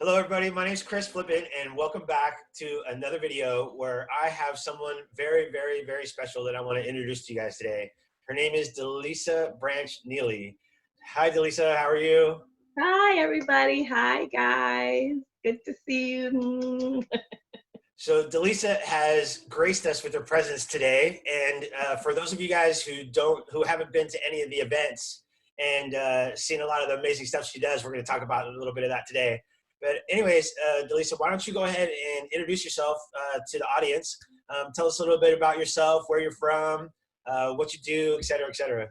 Hello, everybody. My name is Chris Flippin, and welcome back to another video where I have someone very, very, very special that I want to introduce to you guys today. Her name is DeLisa Branch-Nealy. Hi, DeLisa. How are you? Hi, everybody. Hi, guys. Good to see you. So DeLisa has graced us with her presence today, and for those of you guys who haven't been to any of the events and seen a lot of the amazing stuff she does, we're going to talk about a little bit of that today. But anyways, DeLisa, why don't you go ahead and introduce yourself to the audience? Tell us a little bit about yourself, where you're from, what you do, et cetera, et cetera.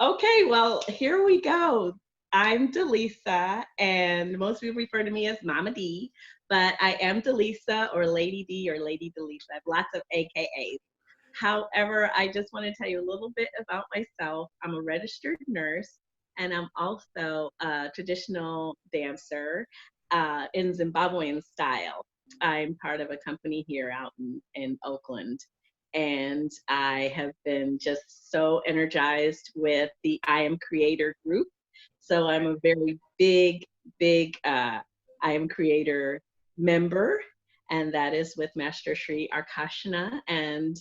Okay, well, here we go. I'm DeLisa, and most people refer to me as Mama D, but I am DeLisa or Lady D or Lady DeLisa. I have lots of AKAs. However, I just want to tell you a little bit about myself. I'm a registered nurse, and I'm also a traditional dancer in Zimbabwean style. I'm part of a company here out in Oakland. And I have been just so energized with the I Am Creator group. So I'm a very big I Am Creator member, and that is with Master Shri Arkashana and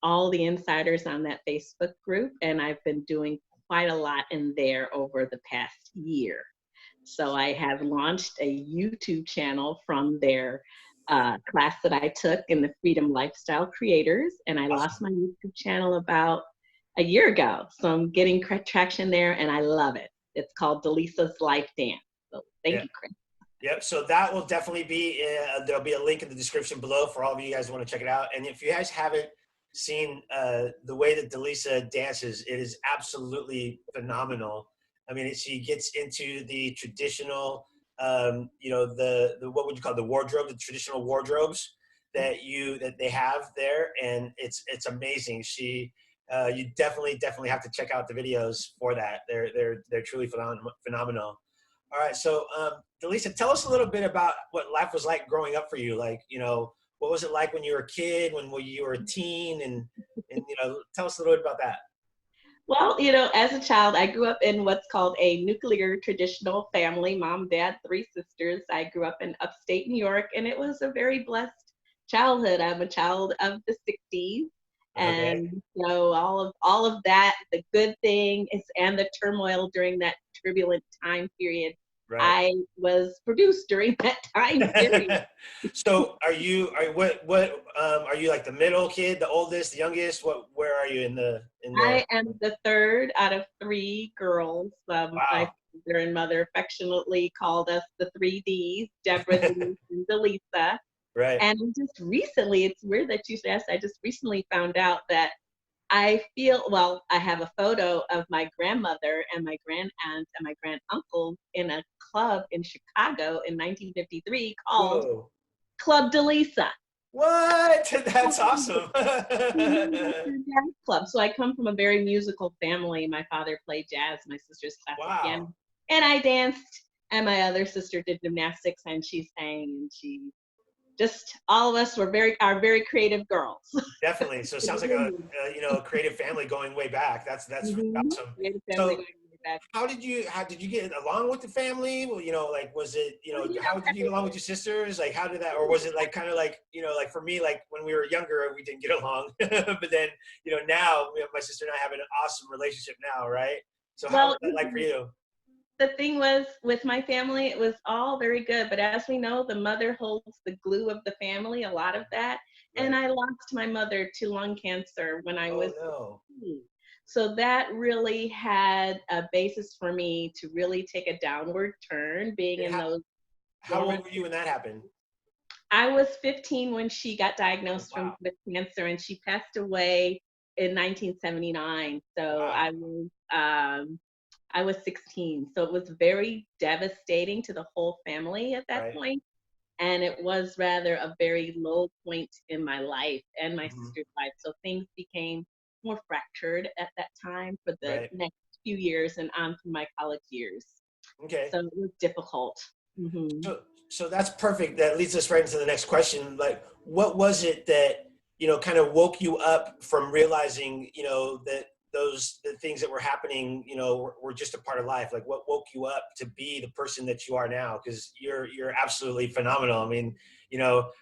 all the insiders on that Facebook group. And I've been doing quite a lot in there over the past year. So I have launched a YouTube channel from their class that I took in the Freedom Lifestyle Creators, and I lost my YouTube channel about a year ago. So I'm getting traction there, and I love it. It's called DeLisa's Life Dance. So thank you, Chris. Yep. So that will definitely be, there'll be a link in the description below for all of you guys who want to check it out. And if you guys haven't seen the way that DeLisa dances, it is absolutely phenomenal. I mean, she gets into the traditional, the what would you call the wardrobe, the traditional wardrobes that they have there, and it's amazing. You definitely have to check out the videos for that. They're truly phenomenal. All right, so DeLisa, tell us a little bit about what life was like growing up for you. Like, what was it like when you were a kid, when you were a teen, and tell us a little bit about that. Well, as a child, I grew up in what's called a nuclear traditional family, mom, dad, three sisters. I grew up in upstate New York, and it was a very blessed childhood. I'm a child of the 60s. And so all of that, the good things and the turmoil during that turbulent time period, Right. I was produced during that time period. So are you like the middle kid, the oldest, the youngest? Where are you in the I am the third out of three girls. Wow. My father and mother affectionately called us the 3Ds, Deborah, Denise, and DeLisa. Right. And just recently, it's weird that you should ask, I just recently found out that I have a photo of my grandmother and my grand aunt and my grand uncle in a club in Chicago in 1953 called Whoa. Club DeLisa. What? That's awesome. Club. So I come from a very musical family. My father played jazz, my sister's classic piano, and I danced. And my other sister did gymnastics, and she sang, and all of us are very creative girls. Definitely. So it sounds like a creative family going way back. That's awesome. So how did you get along with the family? Well, was it, how did you get along with your sisters? Like, how did that, or was it like kind of like, like for me, like when we were younger, we didn't get along, but then, now my sister and I have an awesome relationship now. Right. So how was that like for you? The thing was, with my family, it was all very good. But as we know, the mother holds the glue of the family, a lot of that. Right. And I lost my mother to lung cancer when I was 16. So that really had a basis for me to really take a downward turn being in those. How old were you when that happened? I was 15 when she got diagnosed with cancer, and she passed away in 1979. So I was 16. So it was very devastating to the whole family at that point. And it was rather a very low point in my life and my sister's life. So things became more fractured at that time for the next few years and on through my college years. Okay. So it was difficult. So that's perfect. That leads us right into the next question. Like, what was it that, kind of woke you up from realizing, that the things that were happening, were just a part of life? Like, what woke you up to be the person that you are now? Because you're absolutely phenomenal. I mean,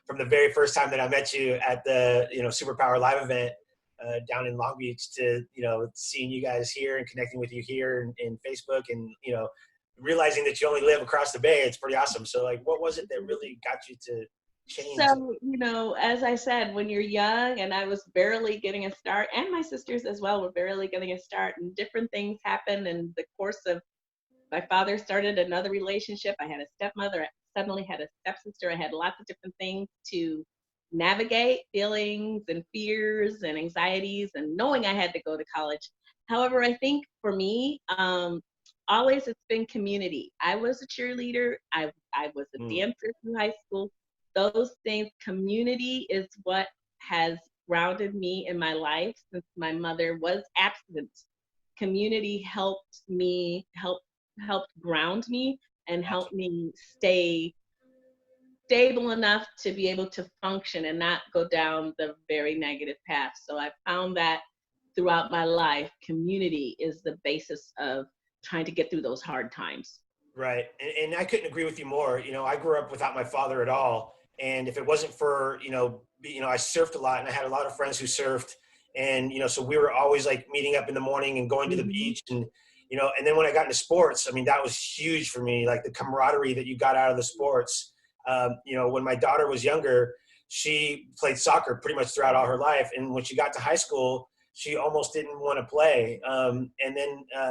from the very first time that I met you at the Superpower Live event down in Long Beach to seeing you guys here and connecting with you here in Facebook, and realizing that you only live across the bay, it's pretty awesome. So, like, what was it that really got you to change? So, as I said, when you're young, and I was barely getting a start, and my sisters as well were barely getting a start, and different things happened in the course of, my father started another relationship. I had a stepmother, I suddenly had a stepsister. I had lots of different things to navigate, feelings and fears and anxieties, and knowing I had to go to college. However, I think for me, always it's been community. I was a cheerleader. I was a dancer through high school. Those things, community is what has grounded me in my life since my mother was absent. Community helped me, helped ground me and helped me stay stable enough to be able to function and not go down the very negative path. So I found that throughout my life, community is the basis of trying to get through those hard times. Right. And I couldn't agree with you more. I grew up without my father at all. And if it wasn't for, I surfed a lot, and I had a lot of friends who surfed. And, so we were always like meeting up in the morning and going to the beach. And, and then when I got into sports, I mean, that was huge for me, like the camaraderie that you got out of the sports. When my daughter was younger, she played soccer pretty much throughout all her life. And when she got to high school, she almost didn't want to play.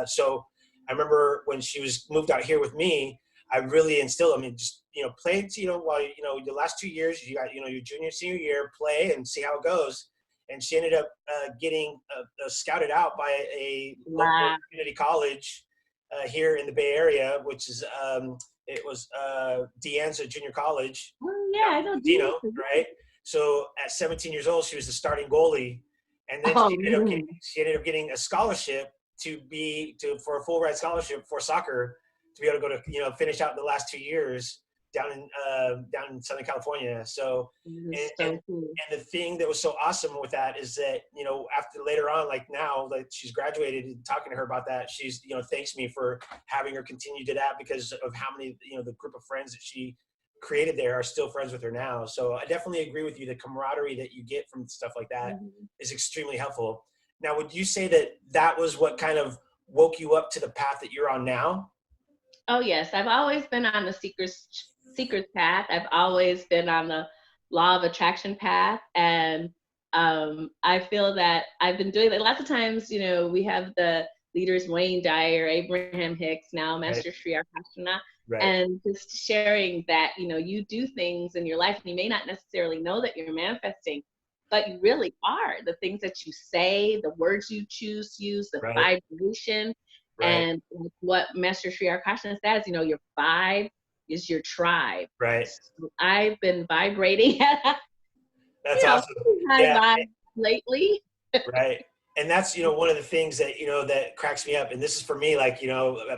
So I remember when she was moved out here with me, I really instilled, just, play, while, the last 2 years, you got, your junior, senior year, play and see how it goes. And she ended up getting scouted out by a local community college here in the Bay Area, which is, it was De Anza Junior College. Oh, yeah, I know. Right? So at 17 years old, she was the starting goalie. And then she ended up getting a scholarship for a full ride scholarship for soccer, to be able to go to finish out the last 2 years down in Southern California. So and the thing that was so awesome with that is that after later on, like now, like she's graduated, and talking to her about that, she's thanks me for having her continue to that, because of how many the group of friends that she created there are still friends with her now. So I definitely agree with you. The camaraderie that you get from stuff like that is extremely helpful. Now, would you say that was what kind of woke you up to the path that you're on now? Oh, yes. I've always been on the seeker's path. I've always been on the law of attraction path. And I feel that I've been doing that. Lots of times, we have the leaders, Wayne Dyer, Abraham Hicks, now Master Sri Akarshana, and just sharing that, you do things in your life and you may not necessarily know that you're manifesting, but you really are. The things that you say, the words you choose to use, the vibration, and what Master Sri Akarshana says, your vibe is your tribe. Right. So I've been vibrating. That's awesome. Vibe lately. Right. And that's, one of the things that, that cracks me up. And this is for me, like,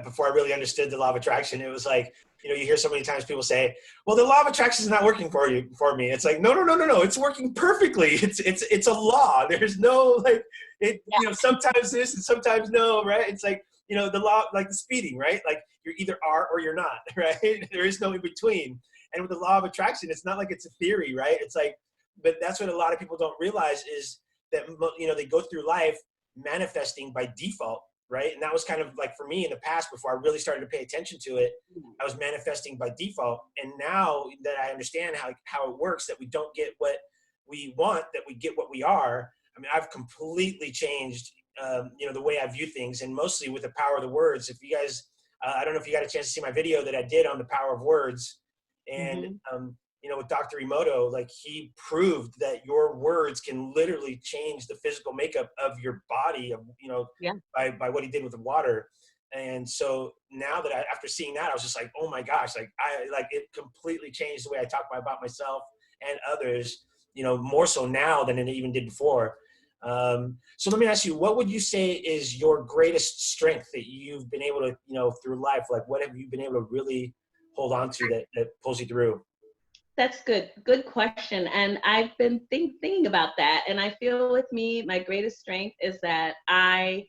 before I really understood the law of attraction, it was like, you hear so many times people say, well, the law of attraction is not working for me. It's like, no. It's working perfectly. It's a law. There's no, like, sometimes this and sometimes no, right? It's like, the law, like the speeding, right? Like you're either are or you're not, right? There is no in between. And with the law of attraction, it's not like it's a theory, right? It's like, but that's what a lot of people don't realize is that, they go through life manifesting by default, right? And that was kind of like for me in the past, before I really started to pay attention to it, I was manifesting by default. And now that I understand how it works, that we don't get what we want, that we get what we are. I mean, I've completely changed, the way I view things, and mostly with the power of the words. If you guys, I don't know if you got a chance to see my video that I did on the power of words, and with Dr. Emoto, like he proved that your words can literally change the physical makeup of your body, by what he did with the water. And so now that after seeing that, I was just like, oh my gosh, it completely changed the way I talk about myself and others, more so now than it even did before. So let me ask you, what would you say is your greatest strength that you've been able to, through life? Like, what have you been able to really hold on to that pulls you through? That's good. Good question. And I've been thinking about that. And I feel with me, my greatest strength is that I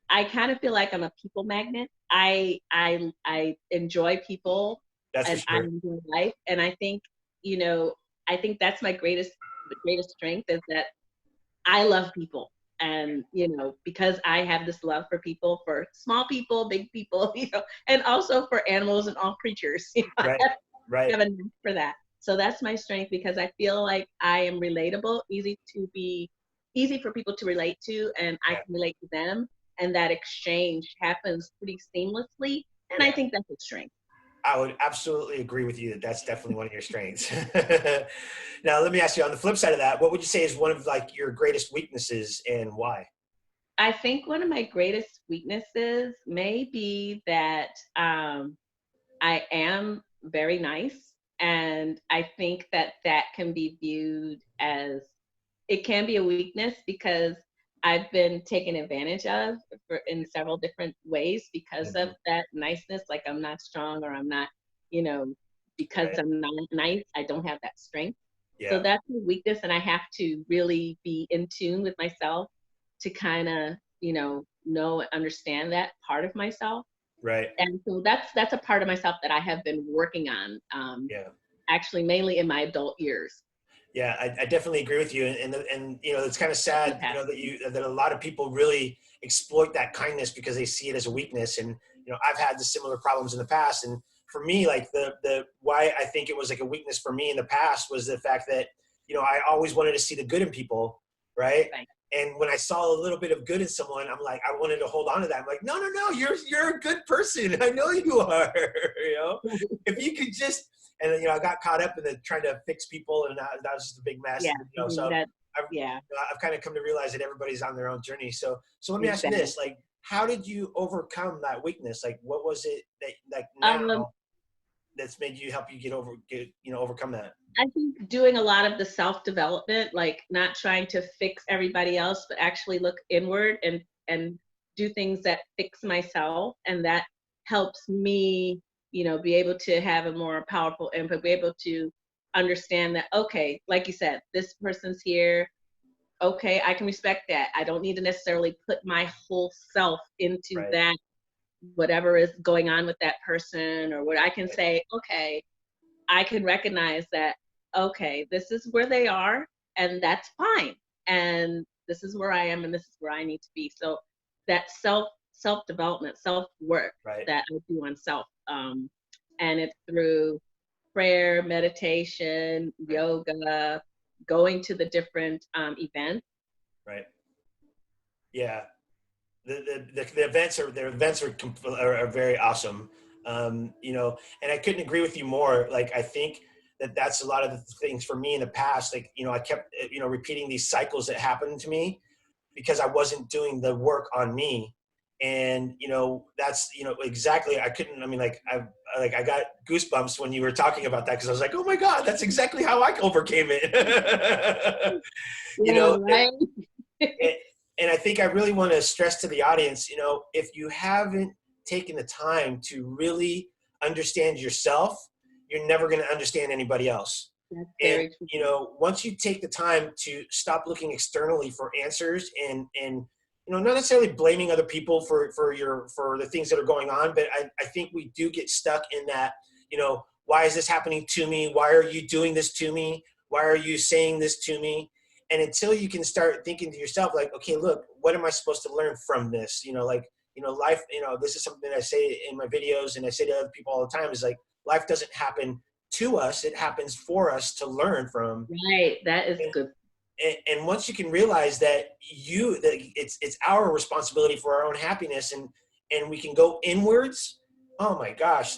I kind of feel like I'm a people magnet. I enjoy people That's for and I sure. enjoy life. And I think, you know, I think that's my greatest strength is that I love people. And, because I have this love for people, for small people, big people, and also for animals and all creatures. Right. Right. Have a knack for that. So that's my strength because I feel like I am relatable, easy for people to relate to, and I Yeah. can relate to them. And that exchange happens pretty seamlessly. And I Yeah. think that's a strength. I would absolutely agree with you that that's definitely one of your strengths. Now, let me ask you on the flip side of that, what would you say is one of like your greatest weaknesses and why? I think one of my greatest weaknesses may be that I am very nice. And I think that that can be viewed as it can be a weakness because I've been taken advantage of in several different ways because of Mhm. that niceness. Like I'm not strong or I'm not, you know, because Right. I'm not nice, I don't have that strength. So Yeah. that's a weakness. And I have to really be in tune with myself to kind of, know and understand that part of myself. Right. And so that's a part of myself that I have been working on, Yeah. actually mainly in my adult years. Yeah, I definitely agree with you, and it's kind of sad, Yeah. that a lot of people really exploit that kindness because they see it as a weakness, and I've had the similar problems in the past, and for me, like the why I think it was like a weakness for me in the past was the fact that I always wanted to see the good in people, right? Right. And when I saw a little bit of good in someone, I'm like, I wanted to hold on to that. I'm like, no, no, no, you're a good person. I know you are. you know, if you could just and then I got caught up in the trying to fix people, and that was just a big mess. Yeah. And, so That. I've Yeah. I've kind of come to realize that everybody's on their own journey. So let me ask you Exactly. this: like, how did you overcome that weakness? Like, what was it that like Um, now that's made you help you overcome that? I think doing a lot of the self development, like not trying to fix everybody else, but actually look inward and do things that fix myself, and that helps me, be able to have a more powerful input, be able to understand that okay, like you said, this person's here. Okay, I can respect that. I don't need to necessarily put my whole self into Right. that, whatever is going on with that person, or what I can say, okay, I can recognize that, okay, this is where they are, and that's fine. And this is where I am, and this is where I need to be. So that self development, self work Right. that I do on self, and it's through prayer, meditation, Right. yoga, going to the different events. Right. Yeah. The events are very awesome. And I couldn't agree with you more. Like I think that that's a lot of the things for me in the past. Like I kept repeating these cycles that happened to me because I wasn't doing the work on me. And that's exactly. I couldn't. I mean, I got goosebumps when you were talking about that because I was like, oh my god, that's exactly how I overcame it. you Yeah, know, right. and, and I think I really want to stress to the audience, if you haven't taken the time to really understand yourself, you're never going to understand anybody else. That's And very true. once you take the time to stop looking externally for answers and not necessarily blaming other people for the things that are going on, but I think we do get stuck in that, why is this happening to me? Why are you doing this to me? Why are you saying this to me? And until you can start thinking to yourself, like, okay, look, what am I supposed to learn from this? Life, this is something that I say in my videos and I say to other people all the time is like, life doesn't happen to us, it happens for us to learn from. Right. That is And, good. and once you can realize that it's our responsibility for our own happiness and we can go inwards. Oh my gosh,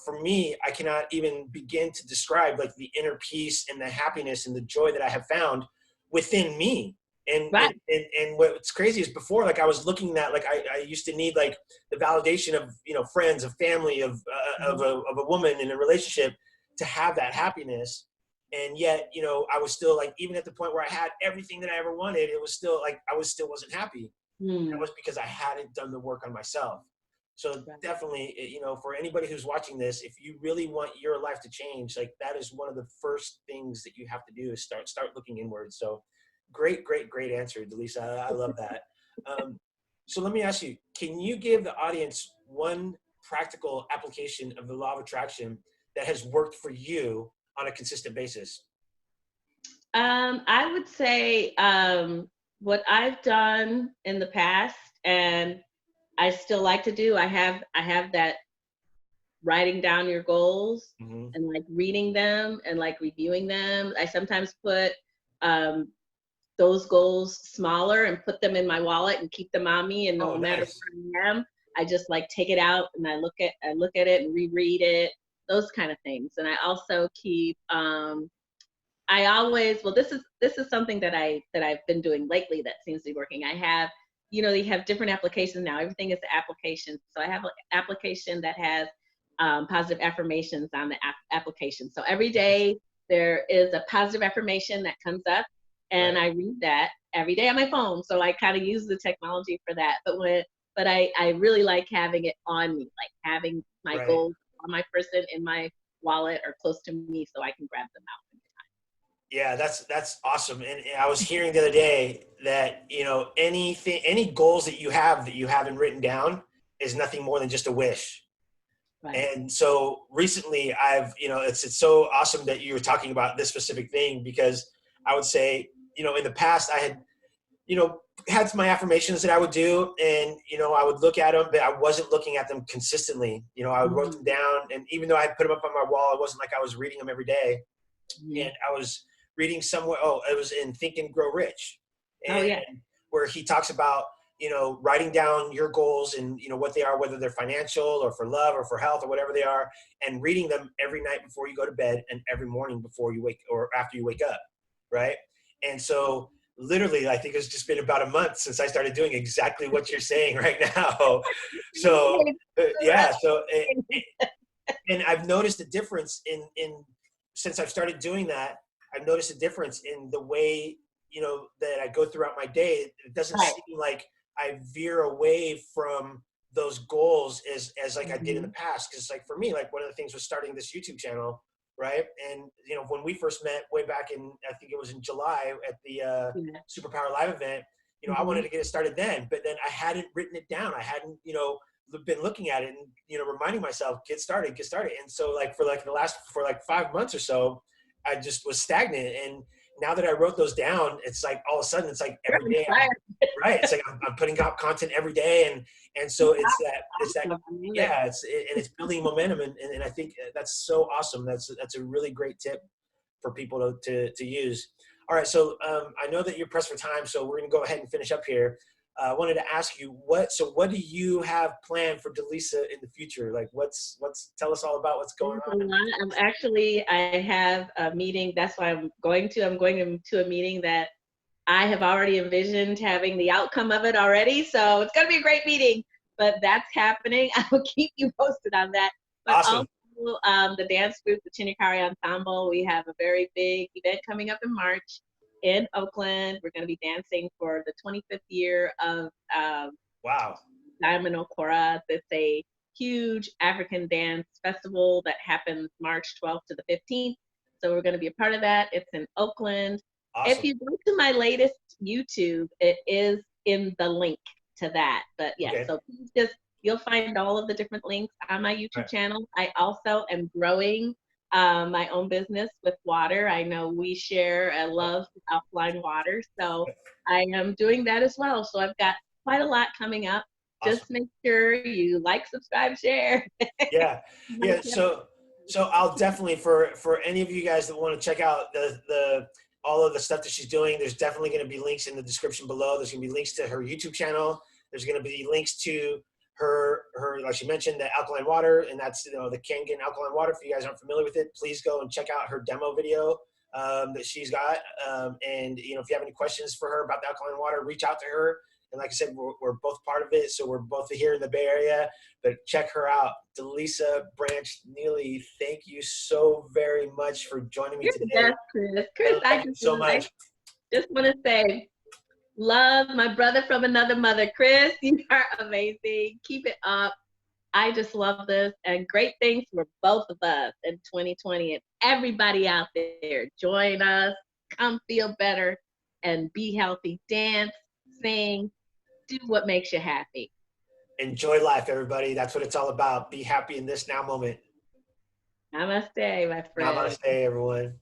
for me, I cannot even begin to describe like the inner peace and the happiness and the joy that I have found within me. Right. And what's crazy is before, like I was looking at, like I used to need like the validation of friends, of family, Mhm. of a woman in a relationship to have that happiness. And yet I was still like, even at the point where I had everything that I ever wanted, it was still like I wasn't happy. That Hmm. was because I hadn't done the work on myself. So Right. definitely, for anybody who's watching this, if you really want your life to change, like that is one of the first things that you have to do is start looking inward. So great, great, great answer, DeLisa. I love that. So let me ask you, can you give the audience one practical application of the law of attraction that has worked for you on a consistent basis? I would say what I've done in the past, and I still like to do. I have that writing down your goals Hmm. and like reading them and like reviewing them. I sometimes put um, those goals smaller and put them in my wallet and keep them on me. And Oh, no matter nice. where I am, I just like take it out and I look at it and reread it. Those kind of things. And I also keep I always, well, this is something that I've been doing lately that seems to be working. I have, you have different applications now. Everything is an application. So I have an application that has positive affirmations on the application. So every day there is a positive affirmation that comes up, and Right. I read that every day on my phone. So I kind of use the technology for that. But I really like having it on me, like having my Right. goals on my person in my wallet or close to me so I can grab them out. Yeah, that's awesome. And I was hearing the other day that, any goals that you haven't written down is nothing more than just a wish. Right. And so recently it's so awesome that you were talking about this specific thing, because I would say, in the past I had, had my affirmations that I would do, and, I would look at them, but I wasn't looking at them consistently. I would write them Mhm. down, and even though I put them up on my wall, it wasn't like I was reading them every day. And Mhm. I was reading somewhere, oh, it was in Think and Grow Rich, Oh, and yeah. where he talks about, writing down your goals and, what they are, whether they're financial or for love or for health or whatever they are, and reading them every night before you go to bed and every morning before you wake or after you wake up. Right. And so literally, I think it's just been about a month since I started doing exactly what you're saying right now. So yeah, so and I've noticed a difference in since I've started doing that. I've noticed a difference in the way, that I go throughout my day. It doesn't Right. seem like I veer away from those goals as like I did in the Mhm. past. Because like for me, like one of the things was starting this YouTube channel, right? And when we first met way back in, I think it was in July at the Yeah. Superpower Live event, I wanted Mhm. to get it started then, but then I hadn't written it down. I hadn't, been looking at it and, reminding myself, get started. And so like for like 5 months or so, I just was stagnant. And now that I wrote those down, it's like all of a sudden it's like You're every on day I'm fire. right. It's like I'm putting out content every day, and so it's that Awesome. I love it. yeah, and it's building momentum, and I think that's so awesome. That's a really great tip for people to use. All right, so I know that you're pressed for time, so we're going to go ahead and finish up here. I wanted to ask you what do you have planned for DeLisa in the future? Like what's tell us all about what's going There's a on. lot. I have a meeting. That's why I'm going to a meeting that I have already envisioned having the outcome of it already. So it's going to be a great meeting, but that's happening. I will keep you posted on that. But also, Awesome. the dance group, the Chinyakare Ensemble, we have a very big event coming up in March in Oakland. We're going to be dancing for the 25th year of Wow. Diamond Okora. It's a huge African dance festival that happens March 12th to the 15th. So we're going to be a part of that. It's in Oakland. If Awesome. you go to my latest YouTube, it is in the link to that. But yes, Okay. so you'll find all of the different links on my All YouTube right. channel. I also am growing my own business with water. I know we share a love of alkaline water. So I am doing that as well. So I've got quite a lot coming up. Awesome. Just make sure you like, subscribe, share. Yeah, yeah. So I'll definitely for any of you guys that want to check out the all of the stuff that she's doing. There's definitely going to be links in the description below. There's going to be links to her YouTube channel. There's going to be links to her like she mentioned, the alkaline water, and that's the Kangen alkaline water. If you guys aren't familiar with it, please go and check out her demo video that she's got. And if you have any questions for her about the alkaline water, reach out to her. And like I said, we're both part of it, so we're both here in the Bay Area. But check her out, DeLisa Branch-Nealy. Thank you so very much for joining me You're the today. best, Chris. I Chris, love you so I much. just want to say, love my brother from another mother. Chris, you are amazing. Keep it up. I just love this, and great things for both of us in 2020 and everybody out there. Join us, come feel better, and be healthy. Dance, sing, Do what makes you happy. Enjoy life, everybody. That's what it's all about. Be happy in this now moment. Namaste, my friend. Namaste, everyone.